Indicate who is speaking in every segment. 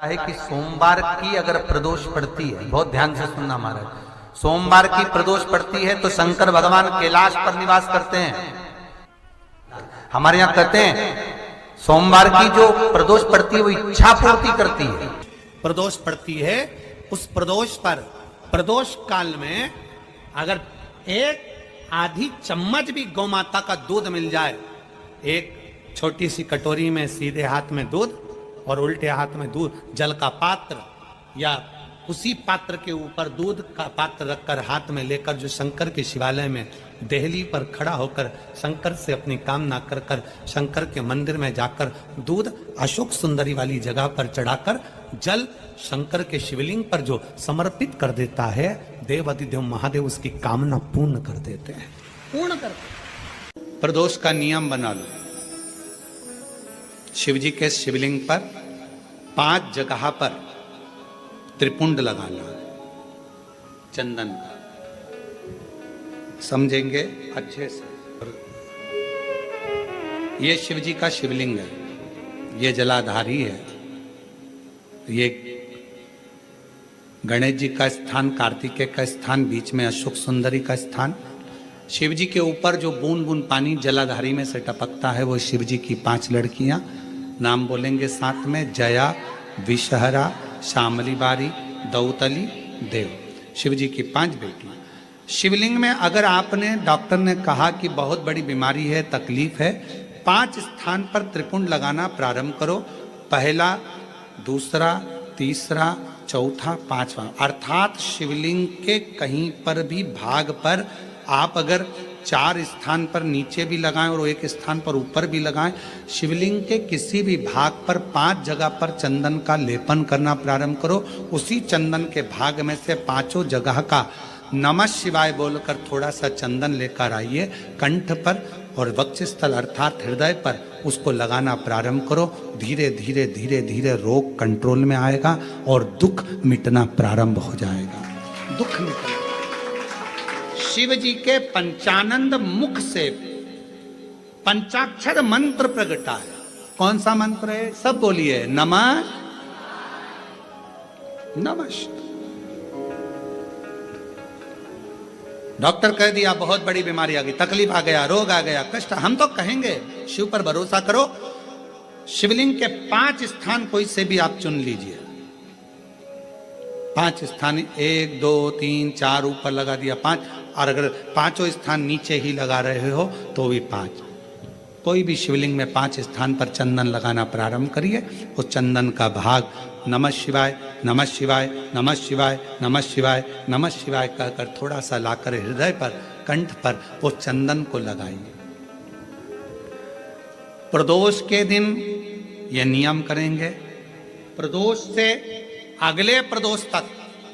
Speaker 1: है कि सोमवार की अगर प्रदोष पड़ती है, बहुत ध्यान से सुनना महाराज, सोमवार की प्रदोष पड़ती है तो शंकर भगवान कैलाश पर निवास करते हैं। हमारे यहाँ कहते हैं सोमवार की जो प्रदोष पड़ती है वो इच्छा पूर्ति करती है।
Speaker 2: प्रदोष पड़ती है, उस प्रदोष पर प्रदोष काल में अगर एक आधी चम्मच भी गौ माता का दूध मिल जाए, एक छोटी सी कटोरी में सीधे हाथ में दूध और उल्टे हाथ में दूध, जल का पात्र या उसी पात्र के ऊपर दूध का पात्र रखकर हाथ में लेकर जो शंकर के शिवालय में देहली पर खड़ा होकर शंकर से अपनी कामना कर कर शंकर के मंदिर में जाकर दूध अशोक सुंदरी वाली जगह पर चढ़ाकर जल शंकर के शिवलिंग पर जो समर्पित कर देता है, देव अधिदेव महादेव उसकी कामना पूर्ण कर देते हैं, पूर्ण करते हैं। प्रदोष का नियम बना लो, शिव जी के शिवलिंग पर 5 जगह पर त्रिपुंड लगाना चंदन का, समझेंगे अच्छे से। ये शिव जी का शिवलिंग है, ये जलाधारी है, ये गणेश जी का स्थान, कार्तिकेय का स्थान, बीच में अशोक सुंदरी का स्थान। शिव जी के ऊपर जो बूंद बूंद पानी जलाधारी में से टपकता है वो शिव जी की 5 लड़कियां, नाम बोलेंगे साथ में, जया, विषहरा, श्यामली बारी, दौतली, देव। शिव जी की 5 बेटियां। शिवलिंग में अगर आपने, डॉक्टर ने कहा कि बहुत बड़ी बीमारी है, तकलीफ है, 5 स्थान पर त्रिपुंड लगाना प्रारंभ करो। पहला, दूसरा, तीसरा, चौथा, 5वां, अर्थात शिवलिंग के कहीं पर भी भाग पर आप अगर 4 स्थान पर नीचे भी लगाएं और 1 स्थान पर ऊपर भी लगाएं, शिवलिंग के किसी भी भाग पर 5 जगह पर चंदन का लेपन करना प्रारंभ करो। उसी चंदन के भाग में से 5 जगह का नमः शिवाय बोलकर थोड़ा सा चंदन लेकर आइए, कंठ पर और वक्षस्थल अर्थात हृदय पर उसको लगाना प्रारंभ करो। धीरे धीरे धीरे धीरे रोग कंट्रोल में आएगा और दुख मिटना प्रारंभ हो जाएगा। दुख मिटना। शिव जी के पंचानंद मुख से पंचाक्षर मंत्र प्रगटा है। कौन सा मंत्र है? सब बोलिए, नमः नमः। डॉक्टर कह दिया बहुत बड़ी बीमारी आ गई, तकलीफ आ गया, रोग आ गया, कष्ट, हम तो कहेंगे शिव पर भरोसा करो। शिवलिंग के 5 स्थान कोई से भी आप चुन लीजिए, 5 स्थान, 1 2 3 4 ऊपर लगा दिया 5, और अगर 5 स्थान नीचे ही लगा रहे हो तो भी 5। कोई भी शिवलिंग में 5 स्थान पर चंदन लगाना प्रारंभ करिए। उस चंदन का भाग नमः शिवाय नमः शिवाय नमः शिवाय नमः शिवाय नमः शिवाय कहकर थोड़ा सा लाकर हृदय पर, कंठ पर वो चंदन को लगाइए। प्रदोष के दिन ये नियम करेंगे। प्रदोष से अगले प्रदोष तक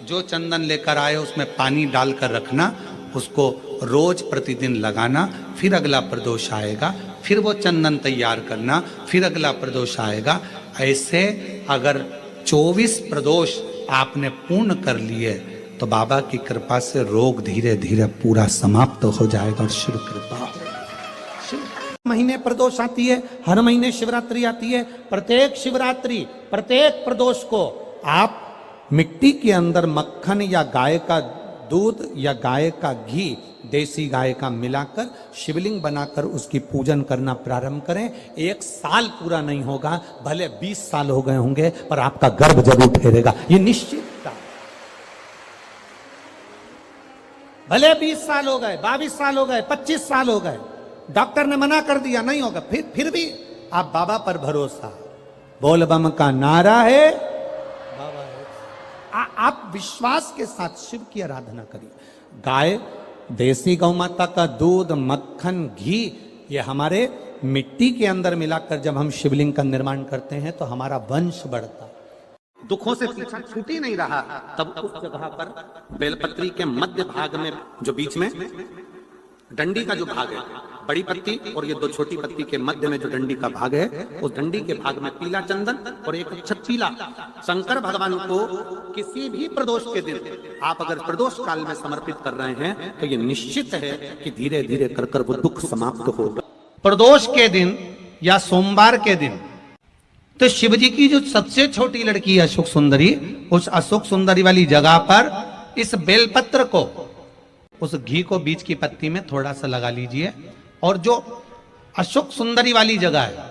Speaker 2: जो चंदन लेकर आए उसमें पानी डालकर रखना, उसको रोज प्रतिदिन लगाना। फिर अगला प्रदोष आएगा, फिर वो चंदन तैयार करना, फिर अगला प्रदोष आएगा। ऐसे अगर 24 प्रदोष आपने पूर्ण कर लिए तो बाबा की कृपा से रोग धीरे धीरे पूरा समाप्त हो जाएगा और शिव कृपा। महीने प्रदोष आती है, हर महीने शिवरात्रि आती है। प्रत्येक शिवरात्रि, प्रत्येक प्रदोष को आप मिट्टी के अंदर मक्खन या गाय का दूध या गाय का घी, देसी गाय का मिलाकर शिवलिंग बनाकर उसकी पूजन करना प्रारंभ करें। 1 साल पूरा नहीं होगा, भले 20 साल हो गए होंगे, पर आपका गर्भ जरूर फेरेगा, ये निश्चित। भले 20 साल हो गए, 22 साल हो गए, 25 साल हो गए, डॉक्टर ने मना कर दिया नहीं होगा, फिर भी आप बाबा पर भरोसा, बोल बम का नारा है, बाबा है। आप विश्वास के साथ शिव की आराधना करिए। गाय, देसी गौ माता का दूध, मक्खन, घी, ये हमारे मिट्टी के अंदर मिलाकर जब हम शिवलिंग का निर्माण करते हैं तो हमारा वंश बढ़ता, दुखों से पीछा छूट ही नहीं रहा। तब उस जगह पर बेलपत्री के मध्य भाग में, जो बीच में डंडी का जो भाग है, बड़ी पत्ती और ये 2 छोटी पत्ती के मध्य में जो डंडी का भाग है, उस डंडी के भाग में पीला चंदन और 1 अक्षत पीला, शंकर भगवान को किसी भी प्रदोष के दिन आप अगर प्रदोष काल में समर्पित कर रहे हैं तो ये निश्चित है कि धीरे धीरे कर कर वो दुख समाप्त होगा। प्रदोष के दिन या सोमवार के दिन तो शिव जी की जो सबसे छोटी लड़की है अशोक सुंदरी, उस अशोक सुंदरी वाली जगह पर इस बेलपत्र को, उस घी को बीच की पत्ती में थोड़ा सा लगा लीजिए। और जो अशोक सुंदरी वाली जगह है,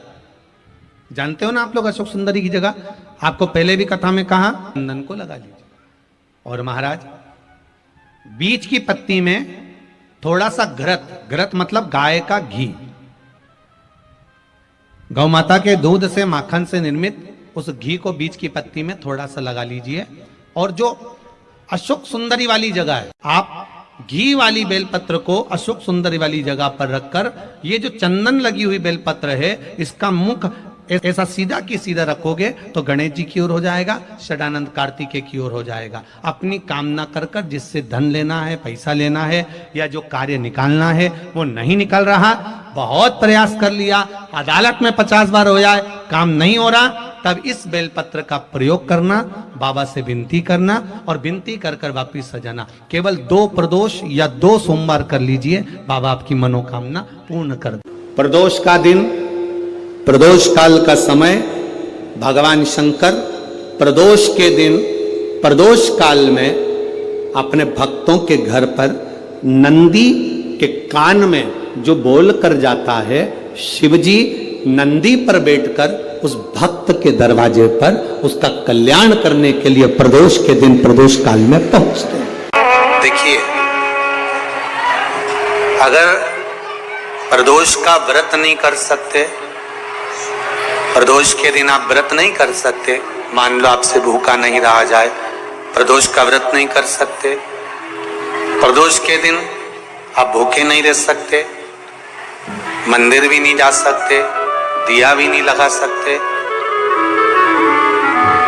Speaker 2: जानते हो ना आप लोग अशोक सुंदरी की जगह, आपको पहले भी कथा में कहा, चंदन को लगा लीजिए। और महाराज बीच की पत्ती में थोड़ा सा घृत, घृत मतलब गाय का घी, गौ माता के दूध से माखन से निर्मित उस घी को बीच की पत्ती में थोड़ा सा लगा लीजिए। और जो अशोक सुंदरी वाली जगह है, आप घी वाली बेलपत्र को अशोक सुंदरी वाली जगह पर रखकर ये जो चंदन लगी हुई बेलपत्र है, इसका मुख ऐसा सीधा की सीधा रखोगे तो गणेश जी की ओर हो जाएगा, षडानंद कार्तिकेय की ओर हो जाएगा। अपनी कामना कर कर जिससे धन लेना है, पैसा लेना है या जो कार्य निकालना है वो नहीं निकल रहा, बहुत प्रयास कर लिया, अदालत में 50 बार हो जाए, काम नहीं हो रहा, तब इस बेलपत्र का प्रयोग करना, बाबा से विनती करना और विनती कर कर वापिस सजाना। केवल 2 प्रदोष या 2 सोमवार कर लीजिए, बाबा आपकी मनोकामना पूर्ण कर दे।
Speaker 1: प्रदोष का दिन, प्रदोष काल का समय, भगवान शंकर प्रदोष के दिन, प्रदोष काल में अपने भक्तों के घर पर नंदी के कान में जो बोल कर जाता है, शिवजी नंदी पर बैठकर उस भक्त के दरवाजे पर उसका कल्याण करने के लिए प्रदोष के दिन, प्रदोष काल में पहुंचते हैं।
Speaker 2: देखिए, अगर प्रदोष का व्रत नहीं कर सकते, प्रदोष के दिन आप व्रत नहीं कर सकते, मान लो आपसे भूखा नहीं रहा जाए, प्रदोष का व्रत नहीं कर सकते, प्रदोष के दिन आप भूखे नहीं रह सकते, मंदिर भी नहीं जा सकते, दिया भी नहीं लगा सकते,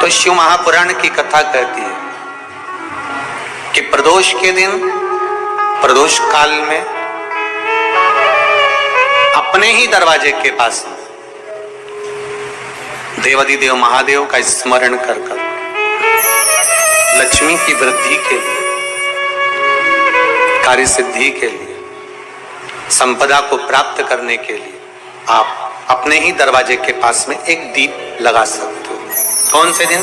Speaker 2: तो शिव महापुराण की कथा कहती है कि प्रदोष के दिन, प्रदोष काल में अपने ही दरवाजे के पास देवाधिदेव महादेव का स्मरण कर कर लक्ष्मी की वृद्धि के लिए, कार्य सिद्धि के लिए, संपदा को प्राप्त करने के लिए आप अपने ही दरवाजे के पास में एक दीप लगा सकते हो। कौन से दिन?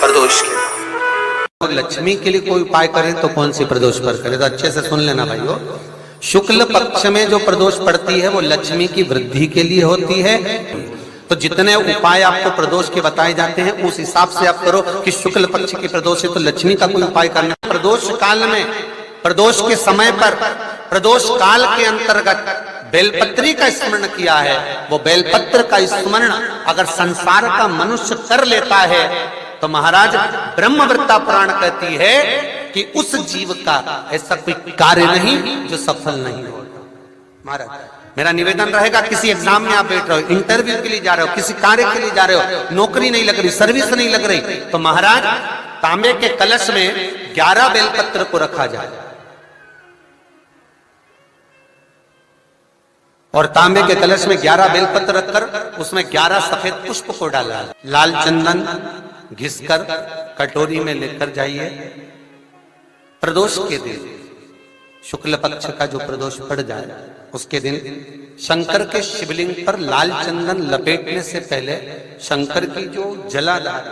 Speaker 2: प्रदोष के दिन। लक्ष्मी के लिए कोई उपाय करें तो कौन सी प्रदोष पर करें? तो अच्छे से सुन लेना भाइयों, शुक्ल पक्ष में जो प्रदोष पड़ती है वो लक्ष्मी की वृद्धि के लिए होती है। तो जितने उपाय आपको प्रदोष के बताए जाते हैं उस हिसाब से आप करो कि शुक्ल पक्ष की प्रदोष है तो लक्ष्मी का कोई उपाय करना। प्रदोष काल में, प्रदोष के समय पर, प्रदोष काल के अंतर्गत बेलपत्री का स्मरण किया है। वो बेलपत्र का स्मरण अगर संसार का मनुष्य कर लेता है तो महाराज ब्रह्मवृत्ता पुराण कहती है कि उस जीव का ऐसा कोई कार्य नहीं जो सफल नहीं होगा। महाराज मेरा निवेदन रहेगा, किसी एग्जाम में आप बैठ रहे हो, इंटरव्यू के लिए जा रहे हो, किसी कार्य के लिए जा रहे हो, नौकरी नहीं लग रही, सर्विस नहीं लग रही, तो महाराज तांबे के कलश में 11 बेलपत्र को रखा जाए और तांबे के कलश में 11 बेलपत्र रखकर उसमें 11 सफेद पुष्प को डाला, लाल चंदन घिसकर कटोरी में लेकर जाइए। प्रदोष के दिन, शुक्ल पक्ष का जो प्रदोष पड़ जाए उसके दिन शंकर के शिवलिंग पर लाल चंदन लपेटने से पहले शंकर की जो जलाधारी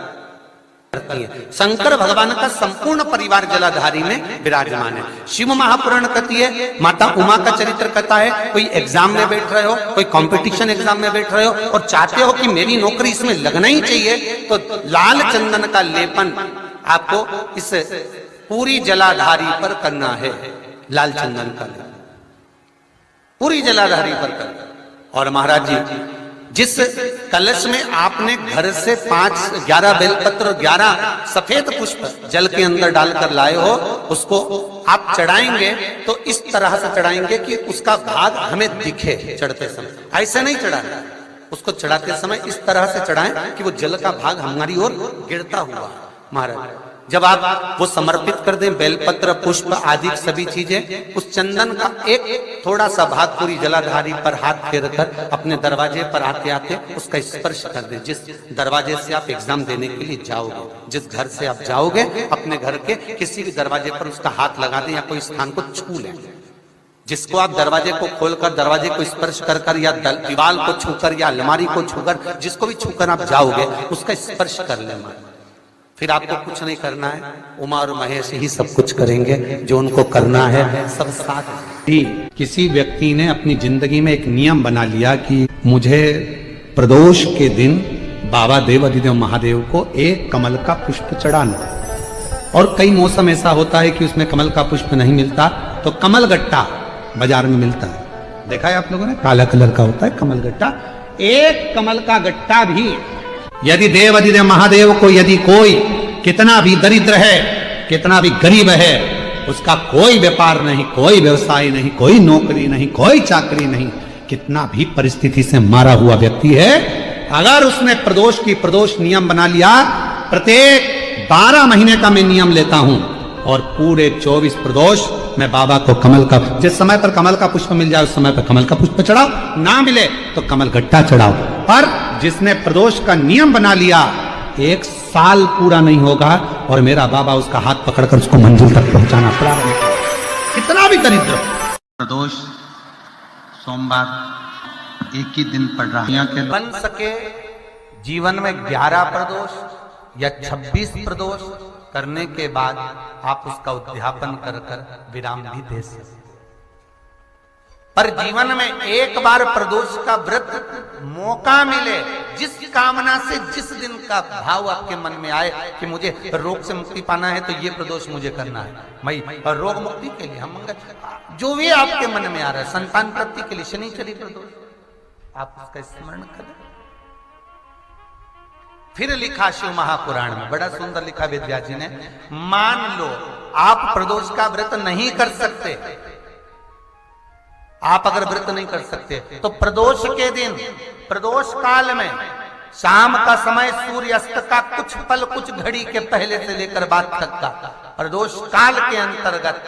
Speaker 2: करती है, शंकर भगवान का संपूर्ण परिवार जलाधारी में विराजमान है। शिव महापुराण कहती है, माता उमा का चरित्र कहता है, कोई एग्जाम में बैठ रहे हो, कोई कंपटीशन एग्जाम में बैठ रहे हो और चाहते हो कि मेरी नौकरी इसमें लगना ही चाहिए, तो लाल चंदन का लेपन आपको इस पूरी जलाधारी पर करना है। लाल चंदन का लेपन पूरी जलाधारी पर कर। और महाराज जी जिस कलश में आपने घर से 11 बेलपत्र और 11 सफेद पुष्प जल के अंदर डालकर लाए हो, उसको आप चढ़ाएंगे तो इस तरह से चढ़ाएंगे कि उसका भाग हमें दिखे चढ़ते समय। ऐसे नहीं चढ़ाना, उसको चढ़ाते समय इस तरह से चढ़ाएं कि वो जल का भाग हमारी ओर गिरता हुआ। महाराज जब आप वो समर्पित कर दें, बेलपत्र पुष्प आदि सभी चीजें, उस चंदन का एक थोड़ा सा भाग पूरी जलाधारी पर हाथ फेर कर अपने दरवाजे पर आते आते उसका स्पर्श कर दें। जिस दरवाजे से आप एग्जाम देने के लिए जाओगे, जिस घर से आप जाओगे, अपने घर के किसी भी दरवाजे पर उसका हाथ लगा दें या कोई स्थान को छू लें।
Speaker 1: जिसको आप दरवाजे को खोलकर, दरवाजे को स्पर्श कर कर या दीवार को छूकर या अलमारी को छूकर, जिसको भी छूकर आप जाओगे उसका स्पर्श कर लेना। फिर आपको कुछ नहीं करना है, उमा और महेश ही सब कुछ करेंगे जो उनको करना है, सब साथ
Speaker 2: ही। किसी व्यक्ति ने अपनी जिंदगी में एक नियम बना लिया कि मुझे प्रदोष के दिन बाबा देव अधिदेव महादेव को एक कमल का पुष्प चढ़ाना। और कई मौसम ऐसा होता है कि उसमें कमल का पुष्प नहीं मिलता, तो कमल गट्टा बाजार में मिलता है, देखा है आप लोगों ने, काला कलर का होता है कमल गट्टा। एक कमल का गट्टा भी यदि देव अधिदेव महादेव को, यदि कोई कितना भी दरिद्र है, कितना भी गरीब है, उसका कोई व्यापार नहीं, कोई व्यवसाय नहीं, कोई नौकरी नहीं, कोई चाकरी नहीं, कितना भी परिस्थिति से मारा हुआ व्यक्ति है, अगर उसने प्रदोष नियम बना लिया, प्रत्येक 12 महीने का मैं नियम लेता हूं और पूरे 24 प्रदोष मैं बाबा को कमल का, जिस समय पर कमल का पुष्प मिल जाए उस समय पर कमल का पुष्प चढ़ाओ, ना मिले तो कमल गट्टा चढ़ाओ। पर जिसने प्रदोष का नियम बना लिया, 1 साल पूरा नहीं होगा और मेरा बाबा उसका हाथ पकड़कर उसको मंजिल तक पहुंचाना पड़ा, कितना भी दरिद्र।
Speaker 1: प्रदोष सोमवार एक ही दिन पड़ रहा है, बन सके जीवन में 11 प्रदोष या 26 प्रदोष करने के बाद आप उसका उद्यापन कर कर विराम भी दे सकते। पर जीवन में एक बार प्रदोष का व्रत मौका मिले, जिस कामना से, जिस दिन का भाव आपके मन में आए कि मुझे रोग से मुक्ति पाना है तो ये प्रदोष मुझे करना है, मैं रोग मुक्ति के लिए, हम जो भी आपके मन में आ रहा है, संतान प्राप्ति के लिए शनिचरी प्रदोष, आप उसका स्मरण करें। फिर लिखा शिव महापुराण में, बड़ा सुंदर लिखा वेदव्यास जी ने, मान लो आप प्रदोष का व्रत नहीं कर सकते, आप अगर व्रत नहीं कर सकते तो प्रदोष के दिन, प्रदोष काल में शाम का समय, सूर्यास्त का कुछ पल, कुछ घड़ी के पहले से लेकर बाद तक का प्रदोष काल के अंतर्गत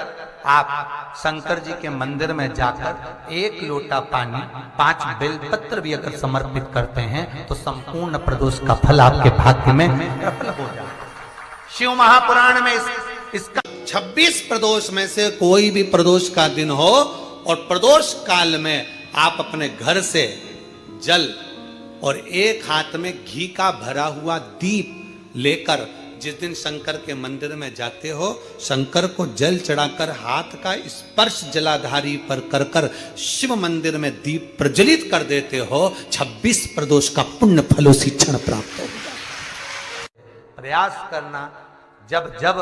Speaker 1: आप शंकर जी के मंदिर में जाकर 1 लोटा पानी, 5 बेलपत्र भी अगर समर्पित करते हैं तो संपूर्ण प्रदोष का फल आपके भाग्य में प्रबल हो जाए। शिव महापुराण में इसका
Speaker 2: 26 प्रदोष में से कोई भी प्रदोष का दिन हो और प्रदोष काल में आप अपने घर से जल और एक हाथ में घी का भरा हुआ दीप लेकर जिस दिन शंकर के मंदिर में जाते हो, शंकर को जल चढ़ाकर हाथ का स्पर्श जलाधारी पर कर कर शिव मंदिर में दीप प्रज्वलित कर देते हो, 26 प्रदोष का पुण्य फल उसी क्षण प्राप्त होगा।
Speaker 1: प्रयास करना, जब जब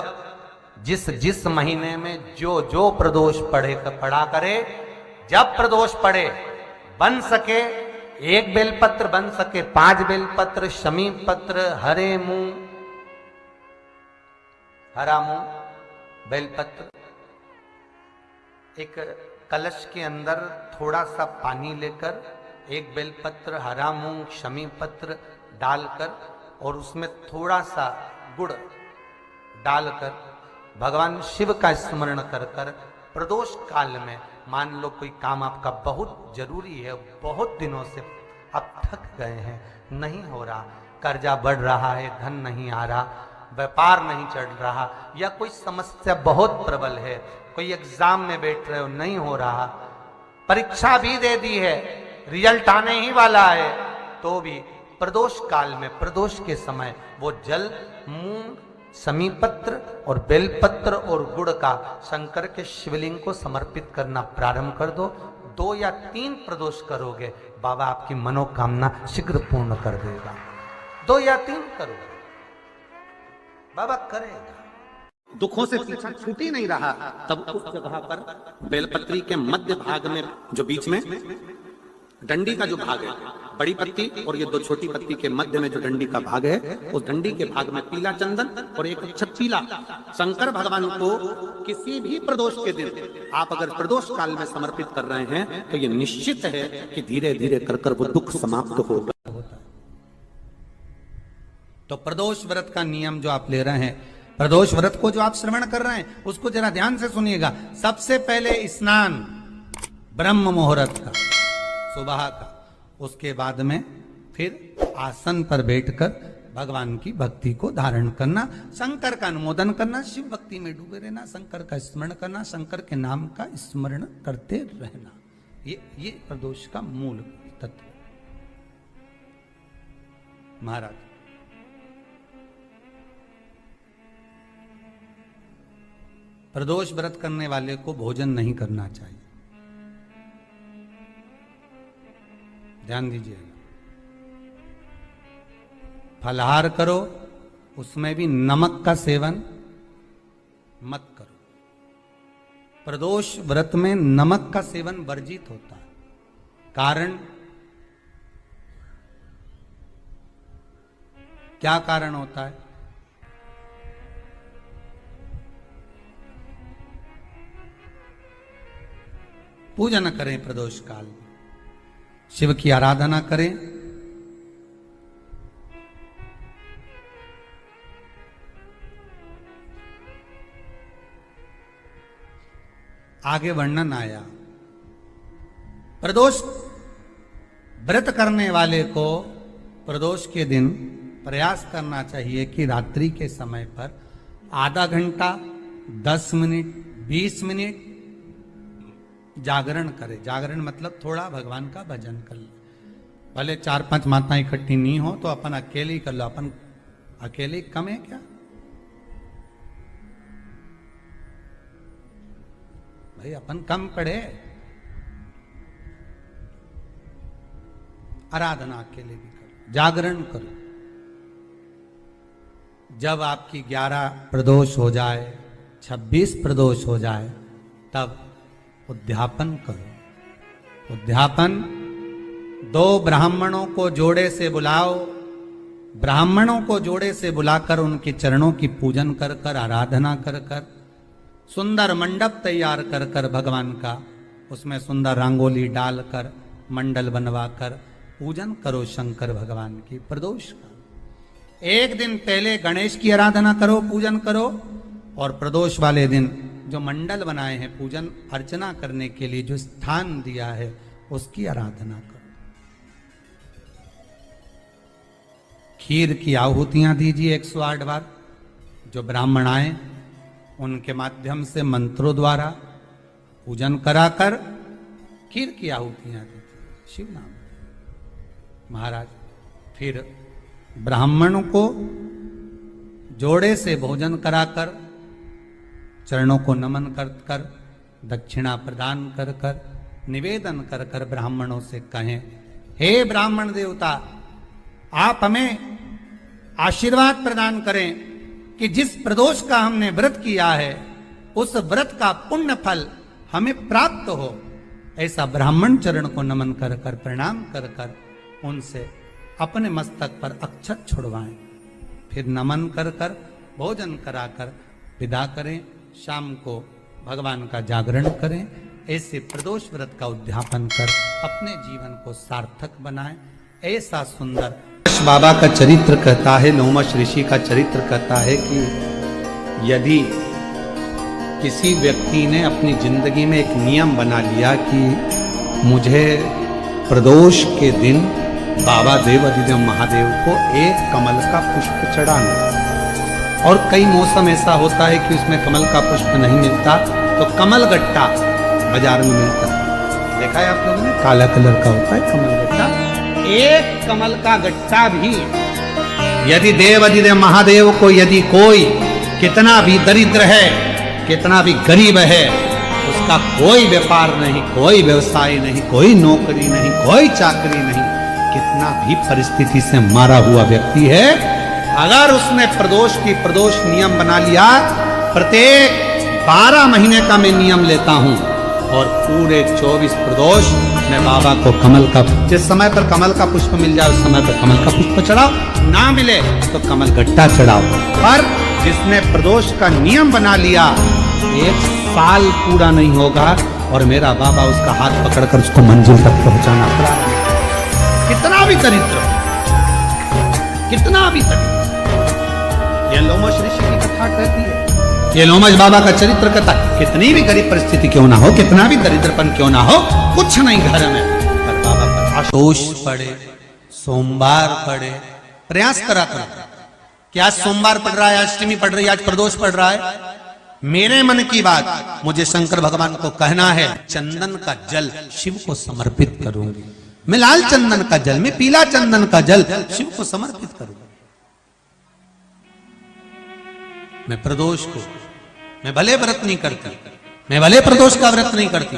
Speaker 1: जिस महीने में जो प्रदोष पड़ा करे, जब प्रदोष पड़े, बन सके 1 बेलपत्र, बन सके 5 बेलपत्र, शमी पत्र, हरे मुंह, हरा मुंह, बेलपत्र, एक कलश के अंदर थोड़ा सा पानी लेकर 1 बेलपत्र, हरा मूंग, शमी पत्र डालकर और उसमें थोड़ा सा गुड़ डालकर भगवान शिव का स्मरण कर कर प्रदोष काल में, मान लो कोई काम आपका बहुत जरूरी है, बहुत दिनों से आप थक गए हैं, नहीं हो रहा, कर्जा बढ़ रहा है, धन नहीं आ रहा, व्यापार नहीं चढ़ रहा, या कोई समस्या बहुत प्रबल है, कोई एग्जाम में बैठ रहे हो, नहीं हो रहा, परीक्षा भी दे दी है, रिजल्ट आने ही वाला है, तो भी प्रदोष काल में, प्रदोष के समय वो जल, मूंग, समीपत्र और बेलपत्र और गुड़ का शंकर के शिवलिंग को समर्पित करना प्रारंभ कर दो। 2 या 3 प्रदोष करोगे, बाबा आपकी मनोकामना शीघ्र पूर्ण कर देगा। 2 या 3 करोगे, बाबा करेगा।
Speaker 2: दुखों से पीछा छूट ही नहीं रहा, तब उस जगह पर बेलपत्री के मध्य भाग में, जो बीच में डंडी का जो भाग है, बड़ी पत्ती और ये 2 छोटी पत्ती के मध्य में जो डंडी का भाग है, उस डंडी के भाग में पीला चंदन और एक अक्षत पीला शंकर भगवान को किसी भी प्रदोष के दिन आप अगर प्रदोष काल में समर्पित कर रहे हैं तो ये निश्चित है कि धीरे धीरे कर कर वो दुख समाप्त होगा। तो प्रदोष व्रत का नियम जो आप ले रहे हैं, प्रदोष व्रत को जो आप श्रवण कर रहे हैं, उसको जरा ध्यान से सुनिएगा। सबसे पहले स्नान ब्रह्म मुहूर्त का, सुबह का, उसके बाद में फिर आसन पर बैठकर भगवान की भक्ति को धारण करना, शंकर का अनुमोदन करना, शिव भक्ति में डूबे रहना, शंकर का स्मरण करना, शंकर के नाम का स्मरण करते रहना, ये प्रदोष का मूल तत्व। महाराज प्रदोष व्रत करने वाले को भोजन नहीं करना चाहिए, ध्यान दीजिएगा। फलाहार करो, उसमें भी नमक का सेवन मत करो। प्रदोष व्रत में नमक का सेवन वर्जित होता है। कारण क्या कारण होता है? पूजन करें प्रदोष काल में, शिव की आराधना करें, आगे वर्णन आया। प्रदोष व्रत करने वाले को प्रदोष के दिन प्रयास करना चाहिए कि रात्रि के समय पर आधा घंटा, 10 मिनट, 20 मिनट जागरण करे। जागरण मतलब थोड़ा भगवान का भजन कर ले। भले 4-5 माताएं इकट्ठी नहीं हो तो अपन अकेले ही कर लो। अपन अकेले कम है क्या भाई? अपन कम पड़े? आराधना अकेले भी करो, जागरण करो। जब आपकी 11 प्रदोष हो जाए, 26 प्रदोष हो जाए, तब उद्यापन करो। उद्यापन 2 ब्राह्मणों को जोड़े से बुलाओ, ब्राह्मणों को जोड़े से बुलाकर उनके चरणों की पूजन कर कर, आराधना कर कर, सुंदर मंडप तैयार कर कर भगवान का, उसमें सुंदर रंगोली डालकर, मंडल बनवाकर पूजन करो शंकर भगवान की प्रदोष का। एक दिन पहले गणेश की आराधना करो, पूजन करो, और प्रदोष वाले दिन जो मंडल बनाए हैं पूजन अर्चना करने के लिए, जो स्थान दिया है, उसकी आराधना करो। खीर की आहुतियां दीजिए 108 बार। जो ब्राह्मण आए उनके माध्यम से मंत्रों द्वारा पूजन कराकर खीर की आहुतियां दीजिए शिव नाम। महाराज फिर ब्राह्मणों को जोड़े से भोजन कराकर, चरणों को नमन कर कर, दक्षिणा प्रदान कर कर, निवेदन कर कर ब्राह्मणों से कहें, हे ब्राह्मण देवता, आप हमें आशीर्वाद प्रदान करें कि जिस प्रदोष का हमने व्रत किया है उस व्रत का पुण्य फल हमें प्राप्त हो। ऐसा ब्राह्मण चरण को नमन कर कर, प्रणाम कर कर उनसे अपने मस्तक पर अक्षत छुड़वाएं। फिर नमन कर कर, भोजन कराकर विदा करें। शाम को भगवान का जागरण करें। ऐसे प्रदोष व्रत का उद्यापन कर अपने जीवन को सार्थक बनाएं। ऐसा सुंदर बाबा का चरित्र कहता है, लोमश ऋषि का चरित्र कहता है कि यदि किसी व्यक्ति ने अपनी जिंदगी में एक नियम बना लिया कि मुझे प्रदोष के दिन बाबा देवाधिदेव महादेव को एक कमल का पुष्प चढ़ाना, और कई मौसम ऐसा होता है कि उसमें कमल का पुष्प नहीं मिलता तो कमल गट्टा बाजार में मिलता है। देखा है आप लोगों ने? काला कलर का होता है कमल गट्टा। एक कमल का गट्टा भी यदि देवाधिदेव महादेव को, यदि कोई कितना भी दरिद्र है, कितना भी गरीब है, उसका कोई व्यापार नहीं, कोई व्यवसाय नहीं, कोई नौकरी नहीं, कोई चाकरी नहीं, कितना भी परिस्थिति से मारा हुआ व्यक्ति है, अगर उसने प्रदोष नियम बना लिया, प्रत्येक 12 महीने का मैं नियम लेता हूं और पूरे 24 प्रदोष मैं बाबा को कमल का, जिस समय पर कमल का पुष्प मिल जाए उस समय पर कमल का पुष्प चढ़ाओ, ना मिले तो कमल गट्टा चढ़ाओ। पर जिसने प्रदोष का नियम बना लिया, 1 साल पूरा नहीं होगा और मेरा बाबा उसका हाथ पकड़कर उसको मंजिल तक पहुंचाना पड़ा। कितना भी दरिद्र, कितना भी दरिद्र। यह लोमश ऋषि की कथा कहती है, ये लोमश बाबा का चरित्र कहता है, कितनी भी गरीब परिस्थिति क्यों ना हो, कितना भी दरिद्रपन क्यों ना हो, कुछ नहीं घर में, पर बाबा पर आशोष पड़े, सोमवार पड़े,
Speaker 1: प्रयास करा करो कि आज सोमवार पड़ रहा है, आज अष्टमी पड़ रही है, आज प्रदोष पड़ रहा है, मेरे मन की बात मुझे शंकर भगवान को कहना है, चंदन का जल शिव को समर्पित करूंगी। मैं लाल चंदन का जल, मैं पीला चंदन का जल शिव को समर्पित करूंगा। मैं प्रदोष को, मैं भले व्रत नहीं करती, मैं भले प्रदोष का व्रत नहीं करती,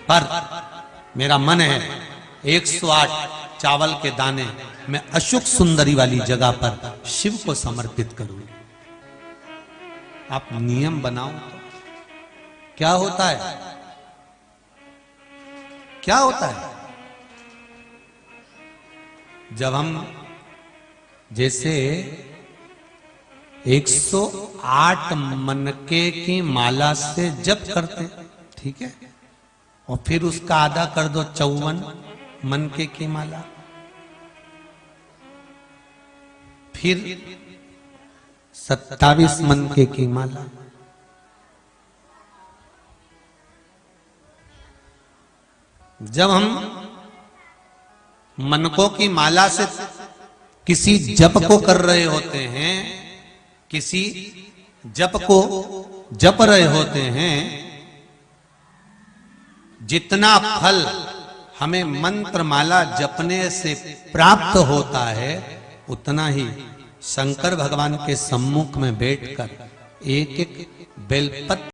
Speaker 1: पर मेरा मन है 108 चावल के दाने मैं अशोक सुंदरी वाली जगह पर शिव को समर्पित करूंगी। आप नियम बनाओ तो क्या होता है, क्या होता है जब हम जैसे 108 मनके की माला से जप करते, ठीक है, और फिर उसका आधा कर दो 54 मनके की माला, फिर 27 मनके की माला, जब हम मनकों की माला से किसी जप को कर रहे होते हैं, किसी जप को जप रहे होते हैं, जितना फल हमें मंत्र माला जपने से प्राप्त होता है, उतना ही शंकर भगवान के सम्मुख में बैठकर एक एक बेलपत्र